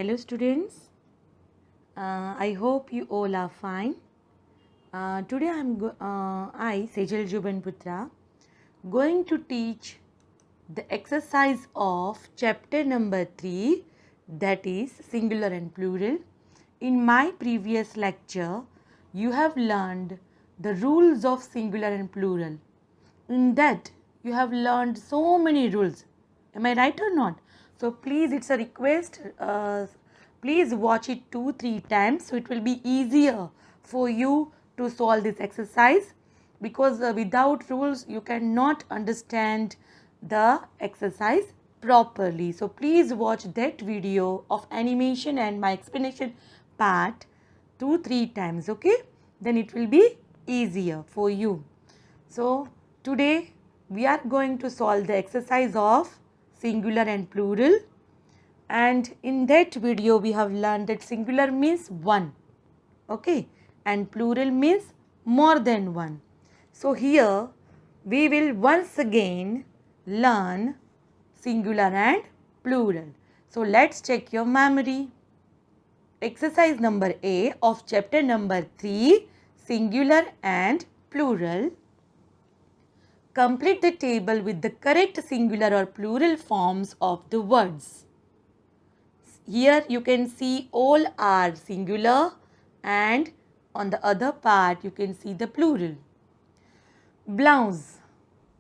Hello students, I hope you all are fine. Today I, Sejal Jubanputra, going to teach the exercise of chapter number 3, that is singular and plural. In my previous lecture, you have learned the rules of singular and plural. In that, you have learned so many rules. Am I right or not? So please, it's a request. Please watch it 2-3 times so it will be easier for you to solve this exercise, because without rules you cannot understand the exercise properly. So please watch that video of animation and my explanation part 2-3 times, okay? Then it will be easier for you. So today we are going to solve the exercise of singular and plural, and in that video we have learned that singular means one, okay, and plural means more than one. So here we will once again learn singular and plural. So let's check your memory. Exercise number A of chapter number 3, singular and plural. Complete the table with the correct singular or plural forms of the words. Here you can see all are singular and on the other part you can see the plural. Blouse,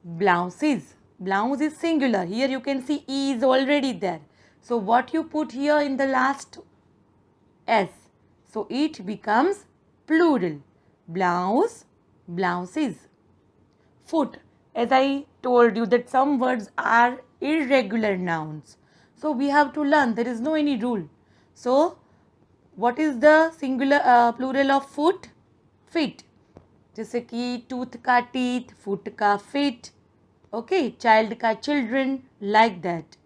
blouses. Blouse is singular. Here you can see E is already there. So what you put here in the last S? So it becomes plural. Blouse, blouses. Foot. As I told you that some words are irregular nouns. So we have to learn. There is no any rule. So what is the singular plural of foot? Feet. जैसे कि tooth का teeth, foot का fit, okay, child का children, like that.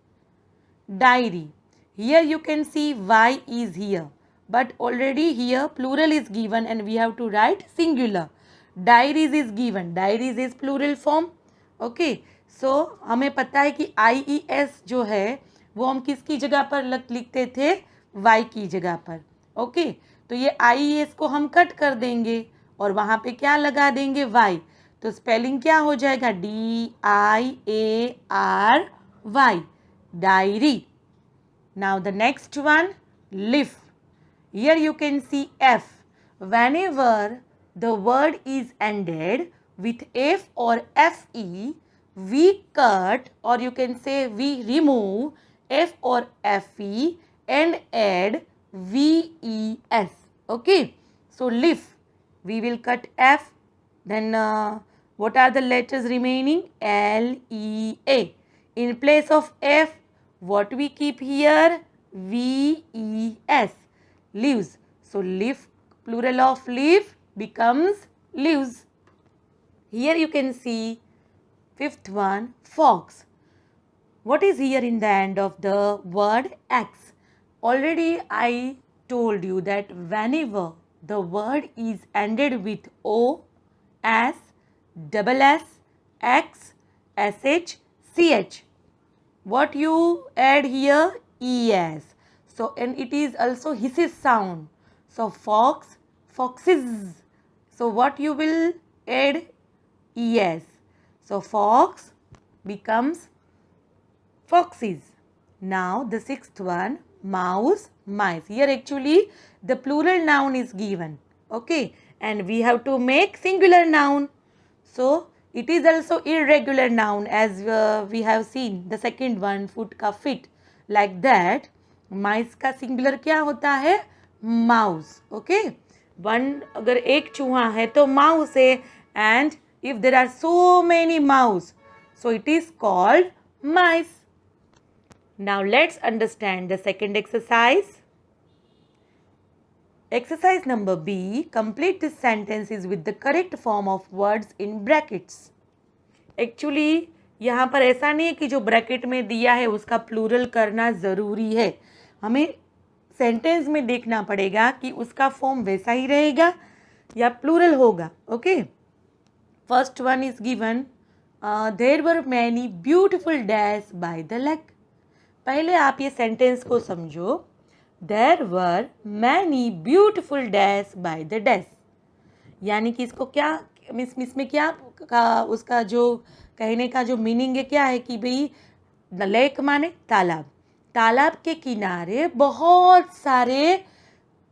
Diary. Here you can see Y is here, but already here plural is given and we have to write singular. Diaries is given. Diaries is plural form. Okay. So हमें पता है कि IES जो है वो हम किसकी जगह पर लिखते थे? Y की जगह पर. ओके. तो ये IES को हम कट कर देंगे और वहाँ पे क्या लगा देंगे? Y. तो स्पेलिंग क्या हो जाएगा? DIARY. Diary. Now the next one, leaf. Here you can see F. Whenever the word is ended with F or FE, we cut, or you can say we remove F or FE and add VES. Okay. So leaf, we will cut F. Then what are the letters remaining? LEA. In place of F, what we keep here? VES. Leaves. So leaf, plural of leaf becomes leaves. Here you can see fifth one, fox. What is here in the end of the word X? Already I told you that whenever the word is ended with O, S, double S, X, SH, CH, what you add here? ES. So, and it is also hisses sound. So, fox, foxes. So, what you will add? ES. So, fox becomes foxes. Now, the sixth one, mouse, mice. Here actually the plural noun is given. Okay. And we have to make singular noun. So, it is also irregular noun as we have seen. The second one, foot का fit. Like that, mice का singular क्या होता है? Mouse. Okay. One, अगर एक चूहा है तो mouse है, and if there are so many mouse, so it is called mice. Now let's understand the second exercise. Exercise number B, complete the sentences with the correct form of words in brackets. Actually यहाँ पर ऐसा नहीं है कि जो bracket में दिया है उसका प्लूरल करना ज़रूरी है. हमें सेंटेंस में देखना पड़ेगा कि उसका फॉर्म वैसा ही रहेगा या प्लूरल होगा. Okay. First one is given, there were many beautiful dash by the lake. पहले आप ये सेंटेंस को समझो. There were many beautiful dash by the dash. यानी कि इसको क्या इसमें क्या का उसका जो कहने का जो मीनिंग है क्या है कि भाई लेक माने तालाब, तालाब के किनारे बहुत सारे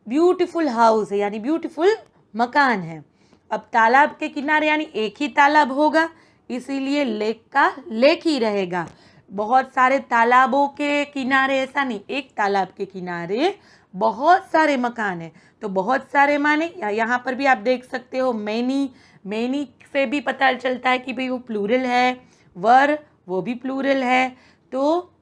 ब्यूटीफुल हाउस है यानी ब्यूटीफुल मकान है। अब तालाब के किनारे यानी एक ही तालाब होगा, इसीलिए लेक का लेक ही रहेगा। बहुत सारे तालाबों के किनारे ऐसा नहीं, एक तालाब के किनारे बहुत सारे मकान हैं। तो बहुत सारे माने यहाँ पर भी आप देख सकते हो मैनी, मैनी से भी पता चलता है कि भाई वो प्लूरल है। वर वो भी प्लूरल है। तो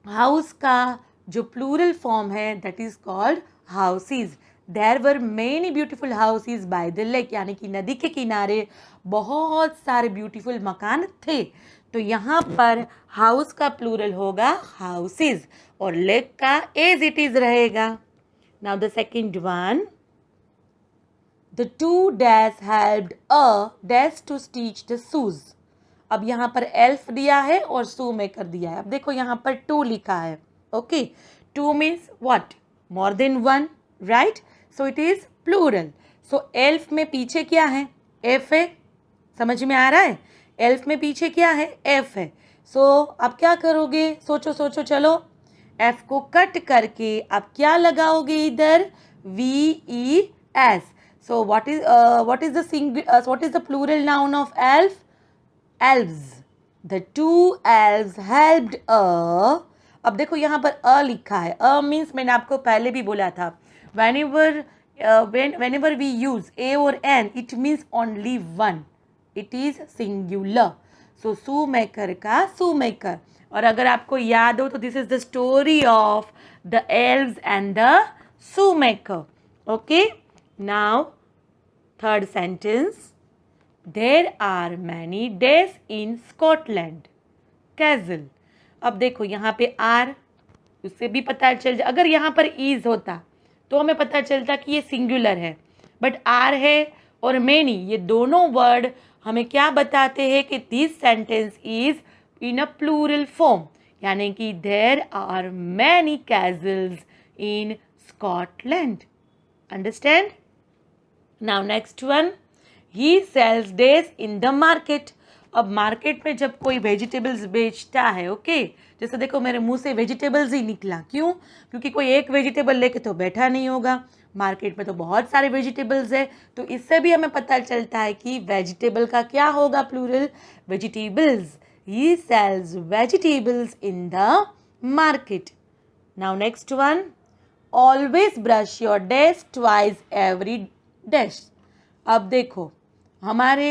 हाउस का जो प्लूरल फॉर्म है that is called houses. There were many beautiful houses by the lake, यानी कि नदी के किनारे बहुत सारे ब्यूटीफुल मकान थे। तो यहाँ पर हाउस का प्लूरल होगा हाउसेस और लेक का एज इट इज रहेगा। Now the second one, the two dash helped a dash to stitch the shoes. अब यहाँ पर एल्फ दिया है और शू मेकर दिया है। अब देखो यहाँ पर टू लिखा है। Okay, two means what, more than one, right? So it is plural. So elf में पीछे क्या है? एफ है। समझ में आ रहा है? एल्फ में पीछे क्या है? एफ है। सो अब क्या करोगे? सोचो सोचो, चलो एफ को कट करके आप क्या लगाओगे इधर? V E S. So what is the plural noun of elf? elves. The two elves helped a. अब देखो यहाँ पर अ लिखा है। अ मीन्स मैंने आपको पहले भी बोला था whenever we use a or an it means only one, it is singular. so shoemaker का shoemaker। और अगर आपको याद हो तो this is the story of the elves and the shoemaker. Okay, now third sentence, There are many days in Scotland. Castle. अब देखो यहाँ पे आर, उससे भी पता चल जाए। अगर यहाँ पर इज होता तो हमें पता चलता कि ये सिंगुलर है, बट आर है और मैनी, ये दोनों वर्ड हमें क्या बताते हैं कि this sentence is in a plural form, यानी कि there are many castles in Scotland. Understand? Now next one, He sells days in the market. अब मार्केट में जब कोई वेजिटेबल्स बेचता है, ओके, जैसे देखो मेरे मुंह से वेजिटेबल्स ही निकला, क्यों? क्योंकि कोई एक वेजिटेबल लेके तो बैठा नहीं होगा, मार्केट में तो बहुत सारे वेजिटेबल्स है। तो इससे भी हमें पता चलता है कि वेजिटेबल का क्या होगा plural? Vegetables. He sells vegetables in the market. Now next one, always brush your dash twice every dash. अब देखो हमारे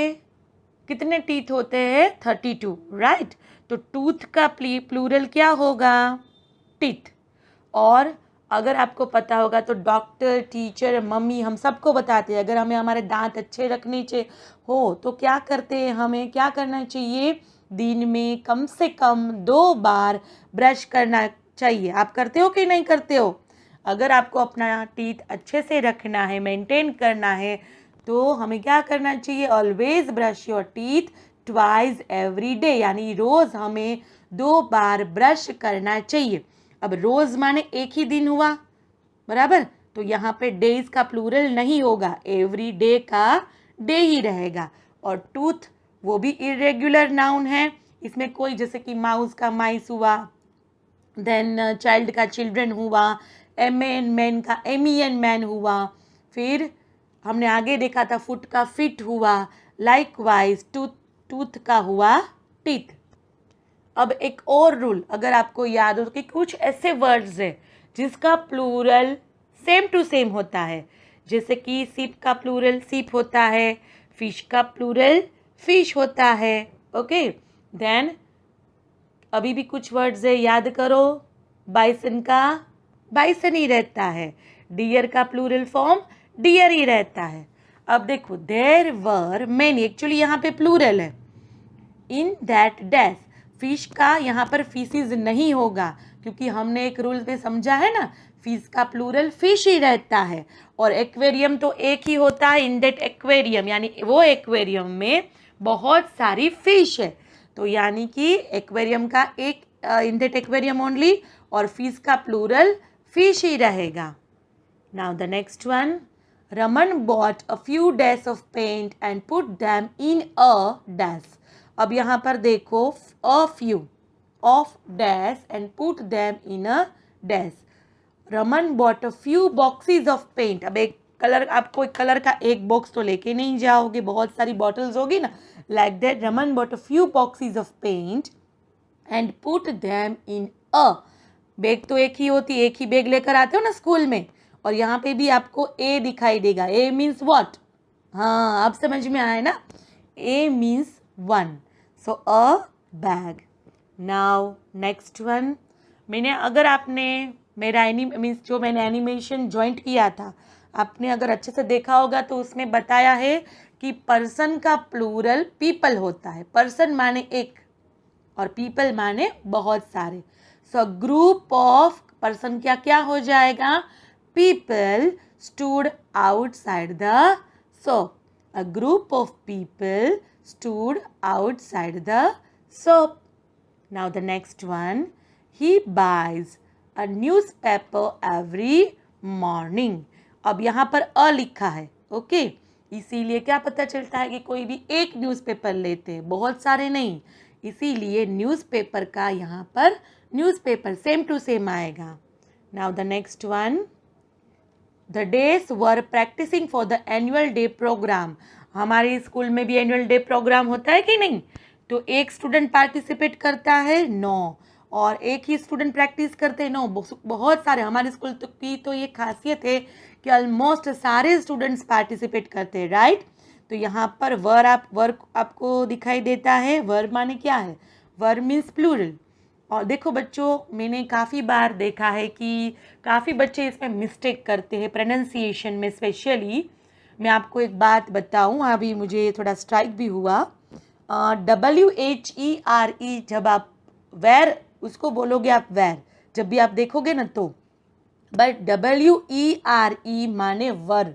कितने टीथ होते हैं? 32, राइट? तो टूथ का प्लूरल क्या होगा? टीथ। और अगर आपको पता होगा तो डॉक्टर, टीचर, मम्मी हम सबको बताते हैं अगर हमें हमारे दांत अच्छे रखने हो तो क्या करते हैं? हमें क्या करना चाहिए? दिन में कम से कम 2 बार ब्रश करना चाहिए। आप करते हो कि नहीं करते हो? अगर आपको अपना टीथ अच्छे से रखना है, मेंटेन करना है, तो हमें क्या करना चाहिए? Always brush your teeth twice every day, यानी रोज़ हमें 2 बार ब्रश करना चाहिए। अब रोज़ माने एक ही दिन हुआ, बराबर? तो यहाँ पे डेज का प्लूरल नहीं होगा, एवरी डे का डे ही रहेगा। और टूथ वो भी इरेगुलर नाउन है, इसमें कोई, जैसे कि माउस का माइस हुआ, देन चाइल्ड का चिल्ड्रन हुआ, एमेन मैन का एमियन मैन हुआ, फिर हमने आगे देखा था फुट का फिट हुआ, लाइकवाइज टूथ का हुआ टीथ। अब एक और रूल अगर आपको याद हो कि कुछ ऐसे वर्ड्स है जिसका प्लूरल सेम टू सेम होता है, जैसे कि सीप का प्लूरल सीप होता है, फिश का प्लूरल फिश होता है। ओके, देन अभी भी कुछ वर्ड्स है, याद करो। बाइसन का बाइसन ही रहता है, डियर का प्लूरल फॉर्म डियर ही रहता है। अब देखो देयर वर मैनी, एक्चुअली यहाँ पे प्लूरल है। इन दैट डैश, फिश का यहाँ पर फिशेज नहीं होगा, क्योंकि हमने एक रूल में समझा है ना, फिश का प्लूरल फिश ही रहता है। और एक्वेरियम तो एक ही होता है, इन दैट एक्वेरियम, यानी वो एक्वेरियम में बहुत सारी फिश है। तो यानी कि एक्वेरियम का एक इन दैट एक्वेरियम ओनली, और फिश का प्लूरल फिश ही रहेगा. Now the next one. Raman bought a few dash of paint and put them in a dash. अब यहाँ पर देखो, a few of dash and put them in a dash. Raman bought a few boxes of paint. अब एक colour, आपको एक colour का एक बॉक्स तो लेके नहीं जाओगे, बहुत सारी बॉटल्स होगी ना. Like that, Raman bought a few boxes of paint and put them in a. Bag तो एक ही होती है, एक ही बैग लेकर आते हो ना स्कूल में. और यहाँ पे भी आपको ए दिखाई देगा. A means what? हाँ, अब समझ में आया ना. A means one. So a bag. Now next one. अगर आपने मेरा मीन्स जो मैंने एनिमेशन ज्वाइंट किया था, आपने अगर अच्छे से देखा होगा तो उसमें बताया है कि पर्सन का प्लूरल पीपल होता है. पर्सन माने एक और पीपल माने बहुत सारे. सो ग्रुप ऑफ पर्सन क्या क्या हो जाएगा? People stood outside the shop. A group of people stood outside the shop. Now the next one. He buys a newspaper every morning. अब यहाँ पर अ लिखा है, ओके. इसीलिए क्या पता चलता है कि कोई भी एक न्यूज़पेपर लेते हैं, बहुत सारे नहीं. इसीलिए न्यूज़पेपर का यहाँ पर न्यूज़पेपर सेम टू सेम आएगा. Now the next one. The days were practising for the annual day programme. हमारे स्कूल में भी एनुअल डे प्रोग्राम होता है कि नहीं? तो एक स्टूडेंट पार्टिसिपेट करता है? नो. और एक ही स्टूडेंट प्रैक्टिस करते हैं? नो. बहुत सारे. हमारे स्कूल की तो ये खासियत है कि ऑलमोस्ट सारे स्टूडेंट्स पार्टिसिपेट करते हैं, राइट. तो यहाँ पर वर आपको दिखाई देता है. वर माने क्या है? वर मीन्स प्लूरल. और देखो बच्चों, मैंने काफ़ी बार देखा है कि काफ़ी बच्चे इसमें मिस्टेक करते हैं प्रोनाउंसिएशन में. स्पेशली मैं आपको एक बात बताऊं, अभी मुझे थोड़ा स्ट्राइक भी हुआ. WHERE, जब आप वेर उसको बोलोगे, आप वेर जब भी आप देखोगे ना तो. बट WERE माने वर,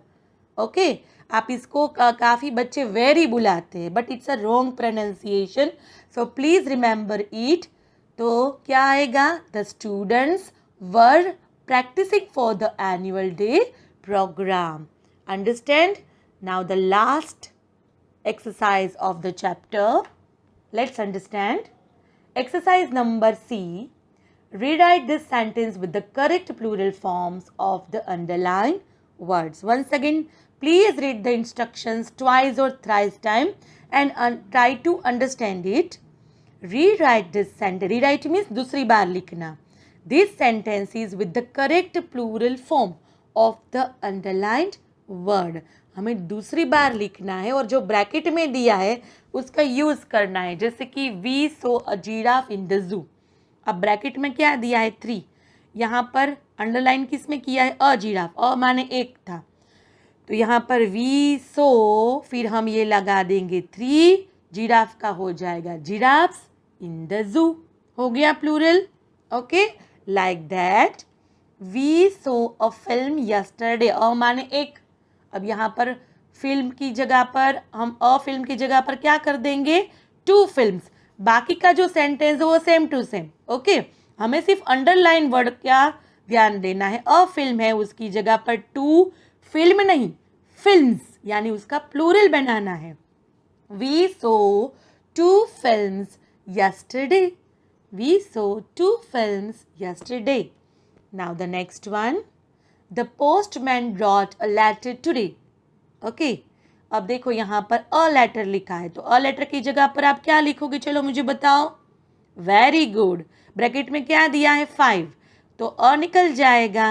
ओके. आप इसको काफ़ी बच्चे वेरी बुलाते हैं, but it's a wrong pronunciation. So please remember it. तो क्या आएगा? The students were practising for the annual day programme. Understand? Now the last exercise of the chapter. Let's understand. Exercise number C. Rewrite this sentence with the correct plural forms of the underlined words. Once again, please read the instructions twice or thrice time and try to understand it. Rewrite this sentence. Rewrite means दूसरी बार लिखना. This sentence is with the correct plural form of the underlined word. हमें दूसरी बार लिखना है और जो bracket में दिया है उसका यूज़ करना है. जैसे कि we saw a giraffe in the zoo. अब ब्रैकेट में क्या दिया है? 3. यहाँ पर अंडरलाइन किस में किया है? अ जिराफ. अ माने एक था, तो यहाँ पर वी सो, फिर हम ये लगा देंगे 3. जिराफ का हो जाएगा जिराफ्स इन द जू. हो गया plural, okay. Like that. We saw a film yesterday. A माने एक. अब यहाँ पर फिल्म की जगह पर हम अ फिल्म की जगह पर क्या कर देंगे? 2 फिल्म्स. बाकी का जो सेंटेंस है वो सेम टू सेम, ओके. हमें सिर्फ अंडरलाइन वर्ड क्या ध्यान देना है? अ फिल्म है, उसकी जगह पर 2 फिल्म नहीं, फिल्म्स, यानी उसका प्लूरल बनाना है. We saw 2 films yesterday. We saw 2 films yesterday. Now the next one. The postman brought a letter today. Okay. अब देखो यहाँ पर अ लेटर लिखा है, तो अ लेटर की जगह पर आप क्या लिखोगे? चलो मुझे बताओ. Very good. ब्रैकेट में क्या दिया है? 5. तो अ निकल जाएगा.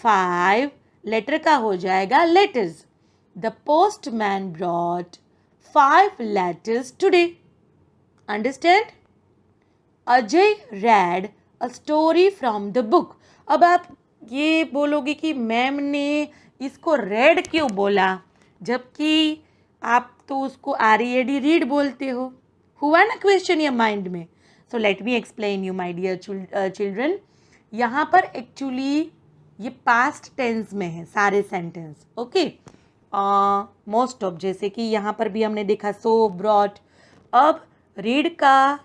5 लेटर का हो जाएगा letters. The postman brought 5 letters today. Understand? Ajay read a story from the book. अब आप ये बोलोगे कि मैम ने इसको रेड क्यों बोला, जबकि आप तो उसको READ रीड बोलते हो. हुआ ना क्वेश्चन ये माइंड में. So let me explain you my dear children. यहाँ पर एक्चुअली ये पास्ट टेंस में है सारे सेंटेंस, ओके. मोस्ट ऑफ, जैसे कि यहाँ पर भी हमने देखा सो, ब्रॉट. अब रीड का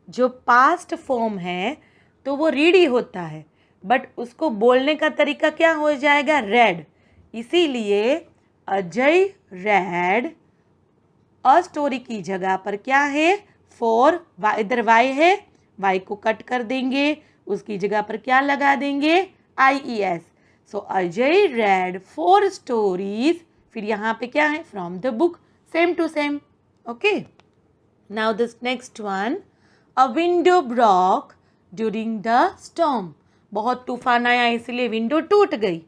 जो पास्ट फॉर्म है तो वो रीड ही होता है, बट उसको बोलने का तरीका क्या हो जाएगा, रेड। इसीलिए अजय रेड अ स्टोरी की जगह पर क्या है, फोर, इधर वाई है, वाई को कट कर देंगे, उसकी जगह पर क्या लगा देंगे, IES। So Ajay read 4 stories, फिर यहाँ पे क्या है, from the book, same to same. Okay, now this next one, a window broke during the storm. बहुत तूफान आया इसलिए विंडो टूट गई।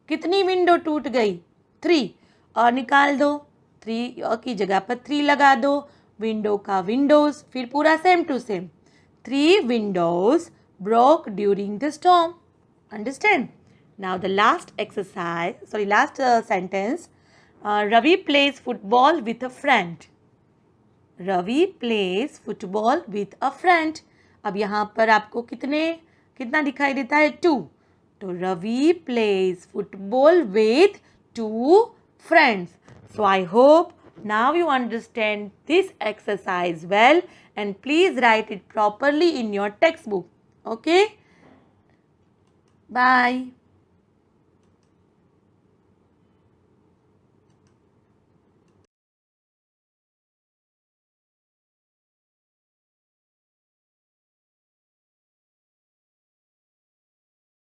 कितनी विंडो टूट गई, 3। और निकाल दो, 3 की जगह पर 3 लगा दो, विंडो का विंडोज, फिर पूरा same to same, 3 windows broke during the storm. Understand? Now the last exercise, last sentence. Ravi plays football with a friend. Ravi plays football with a friend. अब यहाँ पर आपको कितना दिखाई देता है, 2। तो Ravi plays football with 2 friends. So I hope now you understand this exercise well, and please write it properly in your textbook. Okay? Bye.